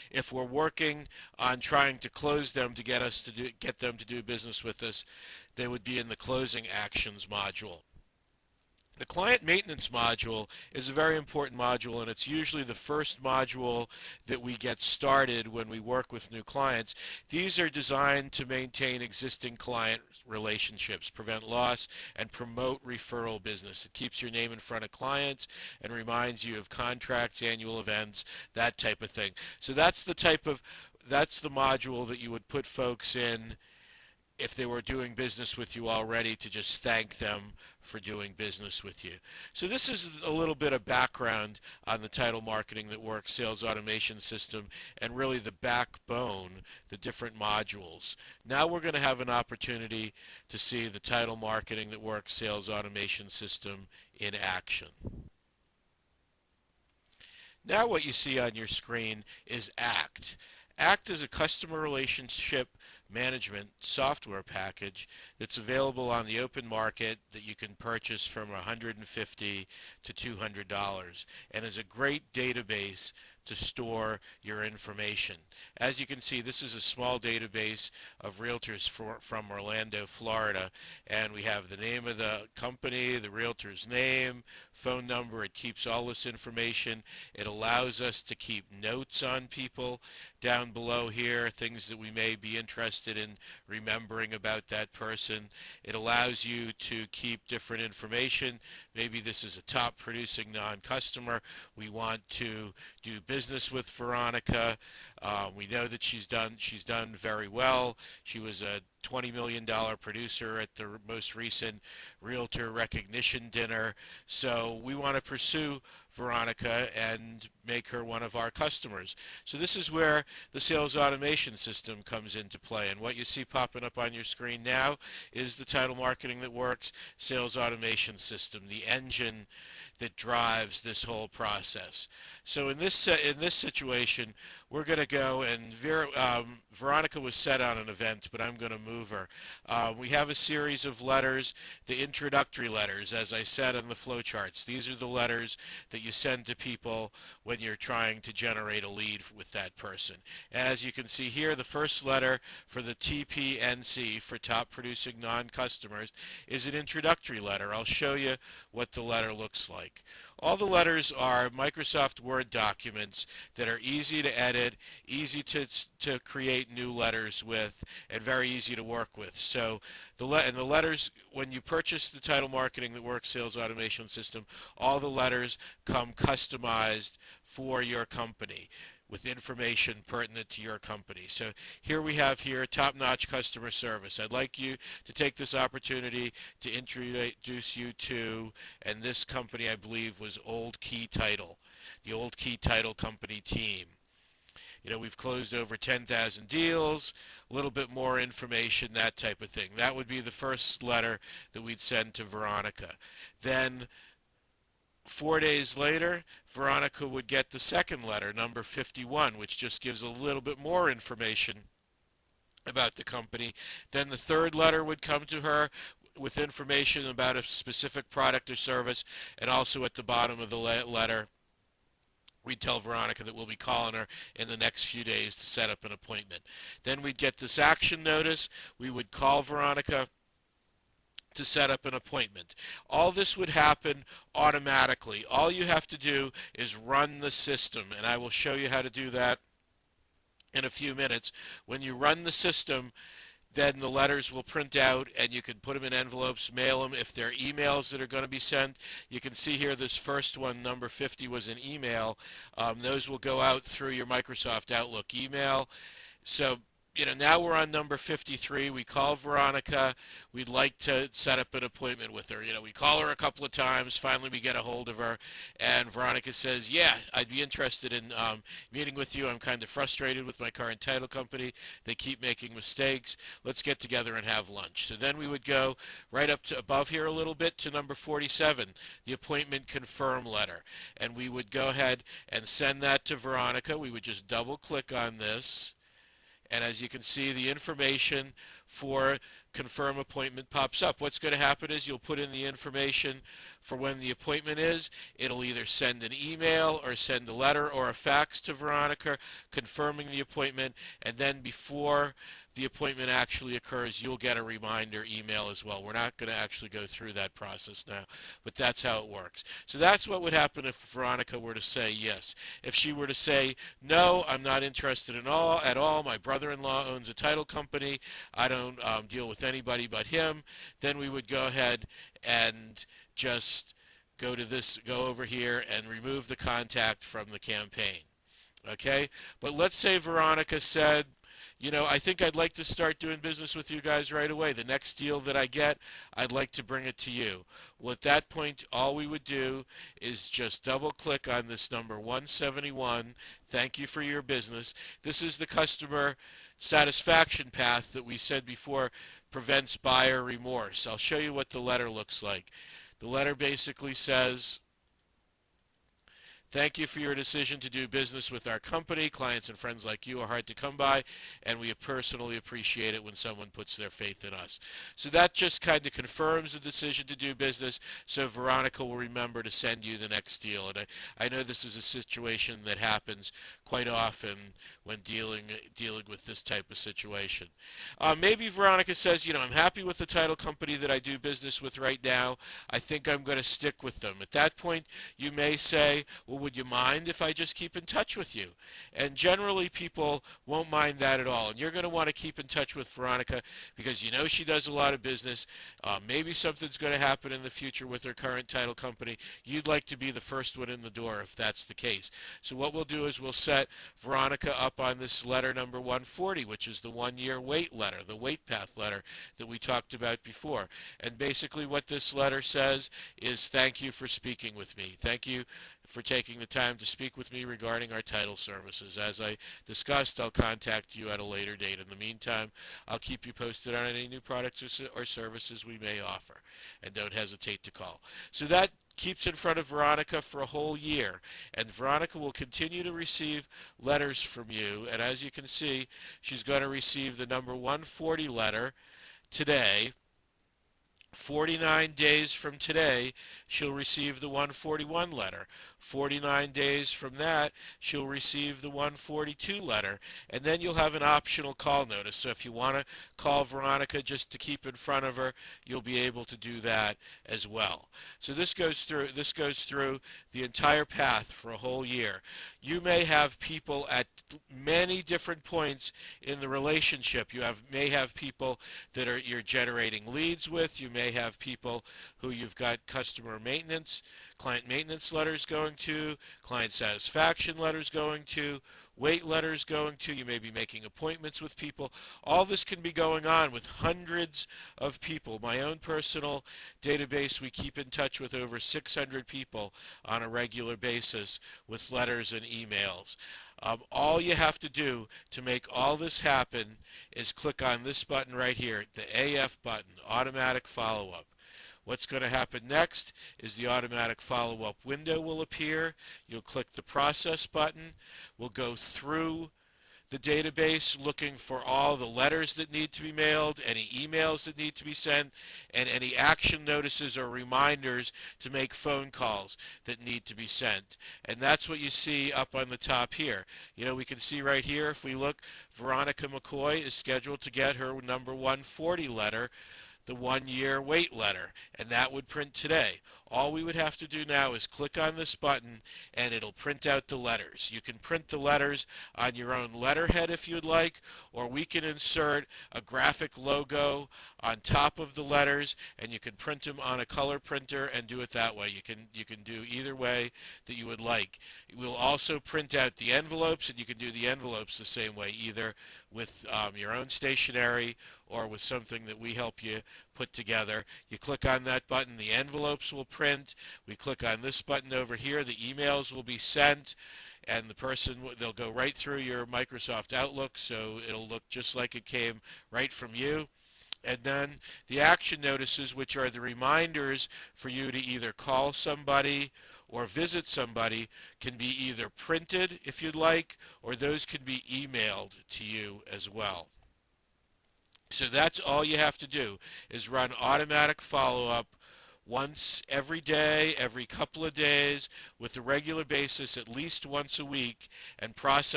If we're working on trying to close them to get them to do business with us, they would be in the closing actions module. The client maintenance module is a very important module, and it's usually the first module that we get started when we work with new clients. These are designed to maintain existing client relationships, prevent loss, and promote referral business. It keeps your name in front of clients and reminds you of contracts, annual events, that type of thing. So that's the module that you would put folks in if they were doing business with you already, to just thank them for doing business with you. So this is a little bit of background on the Title Marketing That Works sales automation system, and really the backbone, the different modules. Now we're going to have an opportunity to see the Title Marketing That Works sales automation system in action. Now what you see on your screen is ACT. ACT is a customer relationship management software package that's available on the open market that you can purchase from $150 to $200, and is a great database to store your information. As you can see, this is a small database of realtors from Orlando, Florida, and we have the name of the company, the realtor's name, phone number. It keeps all this information. It allows us to keep notes on people down below here, things that we may be interested in remembering about that person. It allows you to keep different information. Maybe this is a top producing non-customer. We want to do business with Veronica. We know that she's done very well. She was a $20 million producer at the most recent Realtor Recognition Dinner. So we want to pursue Veronica and make her one of our customers. So this is where the sales automation system comes into play. And what you see popping up on your screen now is the Title Marketing That Works sales automation system, the engine that drives this whole process. So in this situation, we're going to go, and Veronica was set on an event, but I'm going to move her. We have a series of letters, the introductory letters, as I said in the flowcharts. These are the letters that you send to people when you're trying to generate a lead with that person. As you can see here, the first letter for the TPNC, for top producing non-customers, is an introductory letter. I'll show you what the letter looks like. All the letters are Microsoft Word documents that are easy to edit, easy to create new letters with, and very easy to work with. So the letters, when you purchase the Title Marketing That Works sales automation system, all the letters come customized for your company, with information pertinent to your company. So here we have top-notch customer service. I'd like you to take this opportunity to introduce you to, and this company I believe was Old Key Title, the Old Key Title Company team. You know, we've closed over 10,000 deals, a little bit more information, that type of thing. That would be the first letter that we'd send to Veronica. Then 4 days later, Veronica would get the second letter, number 51, which just gives a little bit more information about the company. Then the third letter would come to her with information about a specific product or service, and also at the bottom of the letter, we'd tell Veronica that we'll be calling her in the next few days to set up an appointment. Then we'd get this action notice. We would call Veronica to set up an appointment. All this would happen automatically. All you have to do is run the system, and I will show you how to do that in a few minutes. When you run the system, then the letters will print out, and you can put them in envelopes, mail them. If they're emails that are going to be sent, you can see here this first one, number 50, was an email. Those will go out through your Microsoft Outlook email. So now we're on number 53. We call Veronica. We'd like to set up an appointment with her. We call her a couple of times. Finally, we get a hold of her, and Veronica says, yeah, I'd be interested in meeting with you. I'm kind of frustrated with my current title company. They keep making mistakes. Let's get together and have lunch. So then we would go right up to above here a little bit to number 47, the appointment confirm letter. And we would go ahead and send that to Veronica. We would just double click on this. And as you can see, the information for confirm appointment pops up. What's going to happen is you'll put in the information for when the appointment is. It'll either send an email or send a letter or a fax to Veronica confirming the appointment, and then before the appointment actually occurs, you'll get a reminder email as well. We're not going to actually go through that process now, but that's how it works. So that's what would happen if Veronica were to say yes. If she were to say, no, I'm not interested at all. My brother-in-law owns a title company. I don't deal with anybody but him. Then we would go ahead and just go over here and remove the contact from the campaign. Okay? But let's say Veronica said, I think I'd like to start doing business with you guys right away. The next deal that I get, I'd like to bring it to you. Well, at that point, all we would do is just double-click on this number 171. Thank you for your business. This is the customer satisfaction path that we said before prevents buyer remorse. I'll show you what the letter looks like. The letter basically says, thank you for your decision to do business with our company. Clients and friends like you are hard to come by, and we personally appreciate it when someone puts their faith in us. So that just kind of confirms the decision to do business, so Veronica will remember to send you the next deal. And I know this is a situation that happens quite often when dealing with this type of situation. Maybe Veronica says, I'm happy with the title company that I do business with right now. I think I'm going to stick with them. At that point, you may say, well, would you mind if I just keep in touch with you? And generally people won't mind that at all. And you're going to want to keep in touch with Veronica because she does a lot of business. Maybe something's going to happen in the future with her current title company. You'd like to be the first one in the door if that's the case. So what we'll do is we'll set Veronica up on this letter number 140, which is the one-year wait letter, the wait path letter that we talked about before. And basically what this letter says is, thank you for speaking with me. Thank you for taking the time to speak with me regarding our title services. As I discussed, I'll contact you at a later date. In the meantime, I'll keep you posted on any new products or services we may offer. And don't hesitate to call. So that keeps in front of Veronica for a whole year. And Veronica will continue to receive letters from you. And as you can see, she's going to receive the number 140 letter today. 49 days from today, she'll receive the 141 letter. 49 days from that, she'll receive the 142 letter. And then you'll have an optional call notice. So if you want to call Veronica just to keep in front of her, you'll be able to do that as well. So this goes through the entire path for a whole year. You may have people at many different points in the relationship. You may have people that you're generating leads with. You may have people who you've got customer maintenance, client maintenance letters going to, client satisfaction letters going to, wait letters going to. You may be making appointments with people. All this can be going on with hundreds of people. My own personal database, we keep in touch with over 600 people on a regular basis with letters and emails. All you have to do to make all this happen is click on this button right here, the AF button, automatic follow-up. What's going to happen next is the automatic follow-up window will appear. You'll click the process button. We'll go through the database looking for all the letters that need to be mailed, any emails that need to be sent, and any action notices or reminders to make phone calls that need to be sent. And that's what you see up on the top here. We can see right here, if we look, Veronica McCoy is scheduled to get her number 140 letter, the one-year wait letter, and that would print today. All we would have to do now is click on this button and it'll print out the letters. You can print the letters on your own letterhead if you'd like, or we can insert a graphic logo on top of the letters and you can print them on a color printer and do it that way. You can do either way that you would like. We'll also print out the envelopes, and you can do the envelopes the same way, either with your own stationery or with something that we help you put together. You click on that button, the envelopes will print. We click on this button over here, the emails will be sent, and they'll go right through your Microsoft Outlook, so it'll look just like it came right from you. And then the action notices, which are the reminders for you to either call somebody or visit somebody, can be either printed if you'd like, or those can be emailed to you as well. So that's all you have to do is run automatic follow-up once every day, every couple of days, with a regular basis, at least once a week, and process